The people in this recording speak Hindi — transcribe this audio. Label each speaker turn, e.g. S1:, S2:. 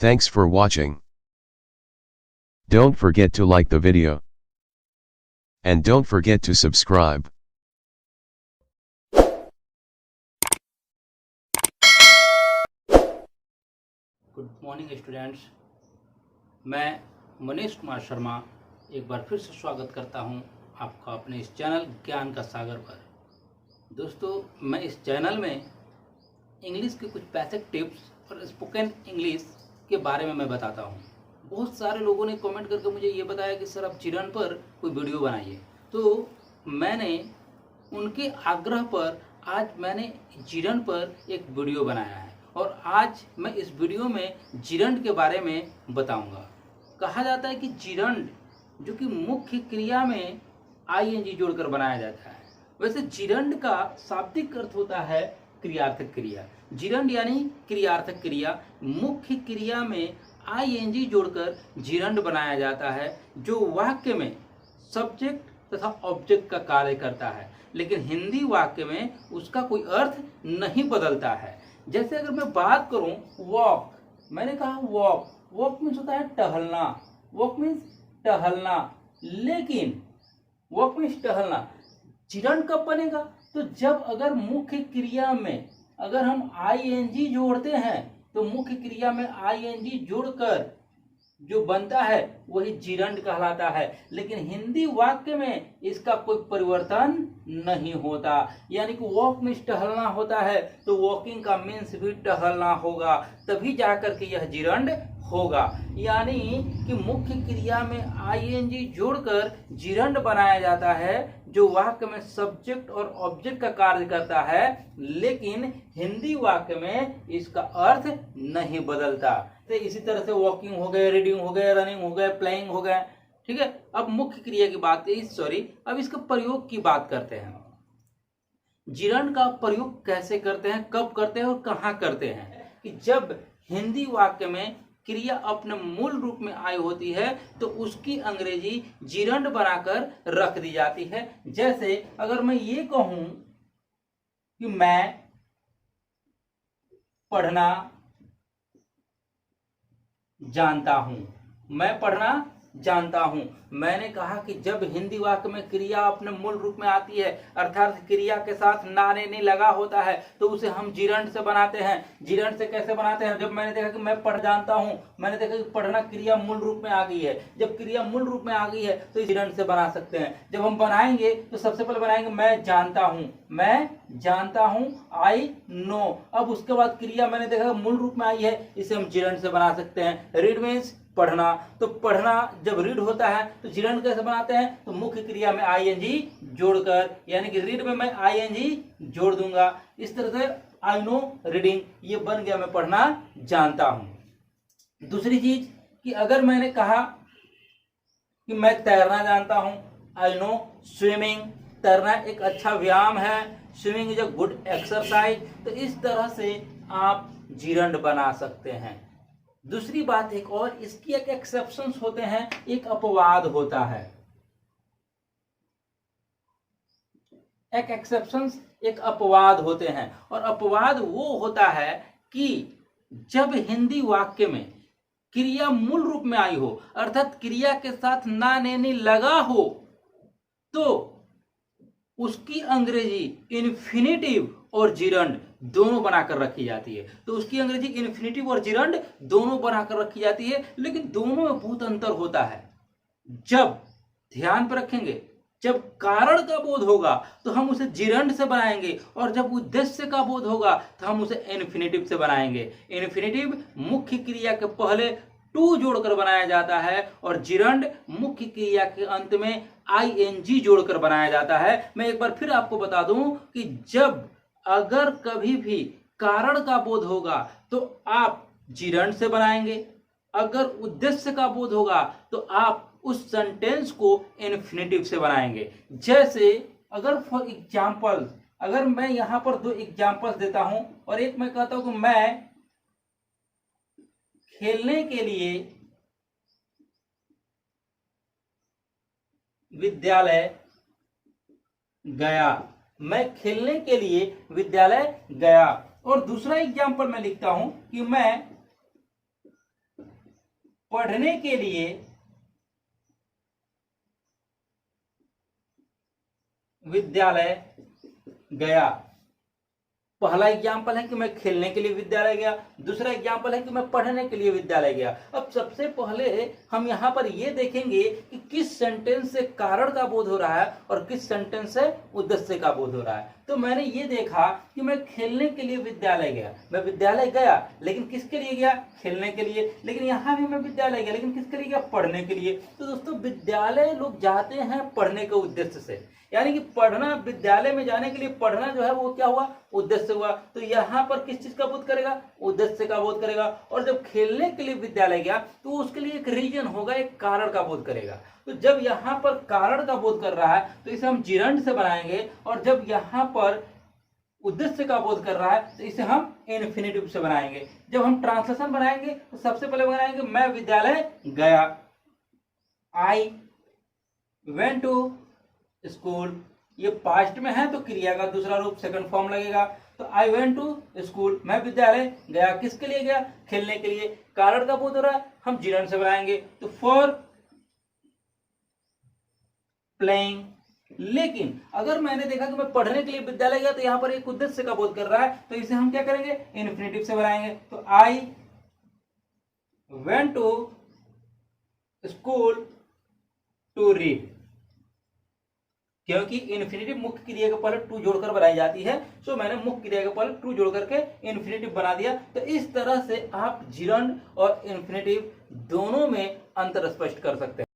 S1: Thanks for watching. Don't forget to like the video. And don't forget to subscribe.
S2: Good morning students, मैं मनीष कुमार शर्मा एक बार फिर से स्वागत करता हूं आपका अपने इस चैनल ज्ञान का सागर पर। दोस्तों, मैं इस चैनल में इंग्लिश के कुछ बेसिक टिप्स और स्पोकन इंग्लिश के बारे में मैं बताता हूं। बहुत सारे लोगों ने कमेंट करके मुझे ये बताया कि सर आप चिरन पर कोई वीडियो बनाइए, तो मैंने उनके आग्रह पर आज मैंने जिरन पर एक वीडियो बनाया है और आज मैं इस वीडियो में जिरंड के बारे में बताऊंगा। कहा जाता है कि जिरंड जो कि मुख्य क्रिया में आईएनजी जोड़कर बनाया जाता है। वैसे जिरंड का शाब्दिक अर्थ होता है क्रियार्थक क्रिया। जिरंड यानी क्रियार्थक क्रिया, मुख्य क्रिया में आईएनजी जोड़कर जिरंड बनाया जाता है जो वाक्य में सब्जेक्ट तथा ऑब्जेक्ट का कार्य करता है, लेकिन हिंदी वाक्य में उसका कोई अर्थ नहीं बदलता है। जैसे अगर मैं बात करूं वॉक, मैंने कहा वॉक, वॉक मीन्स होता है टहलना, वॉक मीन्स टहलना, लेकिन वॉक मीन्स टहलना जिरंड कब बनेगा? तो जब अगर मुख्य क्रिया में अगर हम आईएनजी जोड़ते हैं तो मुख्य क्रिया में आईएनजी जोड़कर जो बनता है वही जिरंड कहलाता है, लेकिन हिंदी वाक्य में इसका कोई परिवर्तन नहीं होता। यानी कि वॉक मीन्स टहलना होता है तो वॉकिंग का मीन्स भी टहलना होगा, तभी जाकर के यह जिरंड होगा। यानी कि मुख्य क्रिया में आईएनजी जोड़कर जिरंड बनाया जाता है जो वाक्य में सब्जेक्ट और ऑब्जेक्ट का कार्य करता है, लेकिन हिंदी वाक्य में इसका अर्थ नहीं बदलता। तो इसी तरह से वॉकिंग हो गए, रीडिंग हो गए, रनिंग हो गए, प्लेइंग हो गए। ठीक है, अब मुख्य क्रिया की बात अब इसका प्रयोग की बात करते हैं। जिरंड का प्रयोग कैसे करते हैं, कब करते हैं और कहाँ करते हैं? कि जब हिंदी वाक्य में क्रिया अपने मूल रूप में आई होती है तो उसकी अंग्रेजी जिरंड बनाकर रख दी जाती है। जैसे अगर मैं ये कहूं कि मैं पढ़ना जानता हूं, मैं पढ़ना जानता हूं, मैंने कहा कि जब हिंदी वाक्य में क्रिया अपने मूल रूप में आती है अर्थात क्रिया के साथ ना ने नी लगा होता है तो उसे हम जिरंड से बनाते हैं। जिरंड से कैसे बनाते हैं? जब मैंने देखा कि मैं पढ़ जानता हूं, मैंने देखा कि पढ़ना क्रिया मूल रूप में आ गई है, जब क्रिया मूल रूप में आ गई है तो जिरंड से बना सकते हैं। जब हम बनाएंगे तो सबसे पहले बनाएंगे मैं जानता हूं, मैं जानता हूं, आई नो। अब उसके बाद क्रिया मैंने देखा मूल रूप में आई है, इसे हम जिरंड से बना सकते हैं। रीड मीन्स पढ़ना, तो पढ़ना जब रीड होता है तो जिरंड कैसे बनाते हैं? तो मुख्य क्रिया में आईएनजी जोड़कर, यानी कि रीड में मैं आईएनजी जोड़ दूंगा। इस तरह से आई नो रीडिंग, ये बन गया मैं पढ़ना जानता हूं। दूसरी चीज कि अगर मैंने कहा कि मैं तैरना जानता हूं, आई नो स्विमिंग, तैरना एक अच्छा व्यायाम है, swimming is a good exercise, तो इस तरह से आप जिरंड बना सकते हैं। दूसरी बात एक और, इसकी एक एक्सेप्शंस होते हैं, एक अपवाद होता है। एक एक्सेप्शंस, एक अपवाद होते हैं, और अपवाद वो होता है कि जब हिंदी वाक्य में क्रिया मूल रूप में आई हो अर्थात क्रिया के साथ ना ने नी लगा हो तो उसकी अंग्रेजी इन्फिनेटिव और जिरंड दोनों बनाकर रखी जाती है। तो उसकी अंग्रेजी इन्फिनेटिव और जिरंड दोनों बनाकर रखी जाती है, लेकिन दोनों में बहुत अंतर होता है। जब ध्यान पर रखेंगे, जब कारण का बोध होगा तो हम उसे जिरंड से बनाएंगे, और जब उद्देश्य का बोध होगा तो हम उसे इन्फिनेटिव से बनाएंगे। इन्फिनेटिव मुख्य क्रिया के पहले टू जोड़कर बनाया जाता है और जिरंड मुख्य क्रिया के अंत में आईएनजी जोड़कर बनाया जाता है। मैं एक बार फिर आपको बता दूं कि जब अगर कभी भी कारण का बोध होगा तो आप जिरंड से बनाएंगे, अगर उद्देश्य का बोध होगा तो आप उस सेंटेंस को इन्फिनेटिव से बनाएंगे। जैसे अगर फॉर एग्जाम्पल, अगर मैं यहां पर दो एग्जाम्पल्स देता हूं और एक मैं कहता हूं कि मैं खेलने के लिए विद्यालय गया, मैं खेलने के लिए विद्यालय गया, और दूसरा एग्जाम्पल मैं लिखता हूं कि मैं पढ़ने के लिए विद्यालय गया। पहला एग्जाम्पल है कि मैं खेलने के लिए विद्यालय गया, दूसरा एग्जाम्पल है कि मैं पढ़ने के लिए विद्यालय गया। अब सबसे पहले हम यहां पर यह देखेंगे कि किस सेंटेंस से कारण का बोध हो रहा है और किस सेंटेंस से उद्देश्य का बोध हो रहा है। तो मैंने ये देखा कि मैं खेलने के लिए विद्यालय गया, मैं विद्यालय गया लेकिन किसके लिए गया, खेलने के लिए। लेकिन यहां भी मैं विद्यालय गया लेकिन किसके लिए गया, पढ़ने के लिए। तो दोस्तों विद्यालय लोग जाते हैं पढ़ने के उद्देश्य से, यानी कि पढ़ना, विद्यालय में जाने के लिए पढ़ना जो है वो क्या हुआ, उद्देश्य हुआ। तो यहां पर किस चीज का बोध करेगा, उद्देश्य का बोध करेगा। और जब खेलने के लिए विद्यालय गया तो उसके लिए एक रीजन होगा, एक कारण का बोध करेगा। तो जब यहां पर कारण का बोध कर रहा है तो इसे हम जिरंड से बनाएंगे, और जब यहां पर उद्देश्य का बोध कर रहा है तो इसे हम इन्फिनेटिव से बनाएंगे। जब हम ट्रांसलेशन बनाएंगे तो सबसे पहले बनाएंगे मैं विद्यालय गया, आई वेंट टू स्कूल। ये पास्ट में है तो क्रिया का दूसरा रूप सेकंड फॉर्म लगेगा। तो आई वेंट टू स्कूल, मैं विद्यालय गया, किसके लिए गया, खेलने के लिए। कारण का बोध हो रहा है, हम जिरंड से बनाएंगे, तो फॉर प्लेइंग। लेकिन अगर मैंने देखा कि मैं पढ़ने के लिए विद्यालय गया तो यहां पर एक उद्देश्य का बोध कर रहा है, तो इसे हम क्या करेंगे, इन्फिनेटिव से बनाएंगे। तो I went to school to read, क्योंकि इन्फिनेटिव मुख्य क्रिया के पहले टू जोड़कर बनाई जाती है, सो मैंने मुख्य क्रिया के पहले टू जोड़ करके इन्फिनेटिव बना दिया। तो इस तरह से आप जिरंड और इन्फिनेटिव दोनों में अंतर स्पष्ट कर सकते हैं।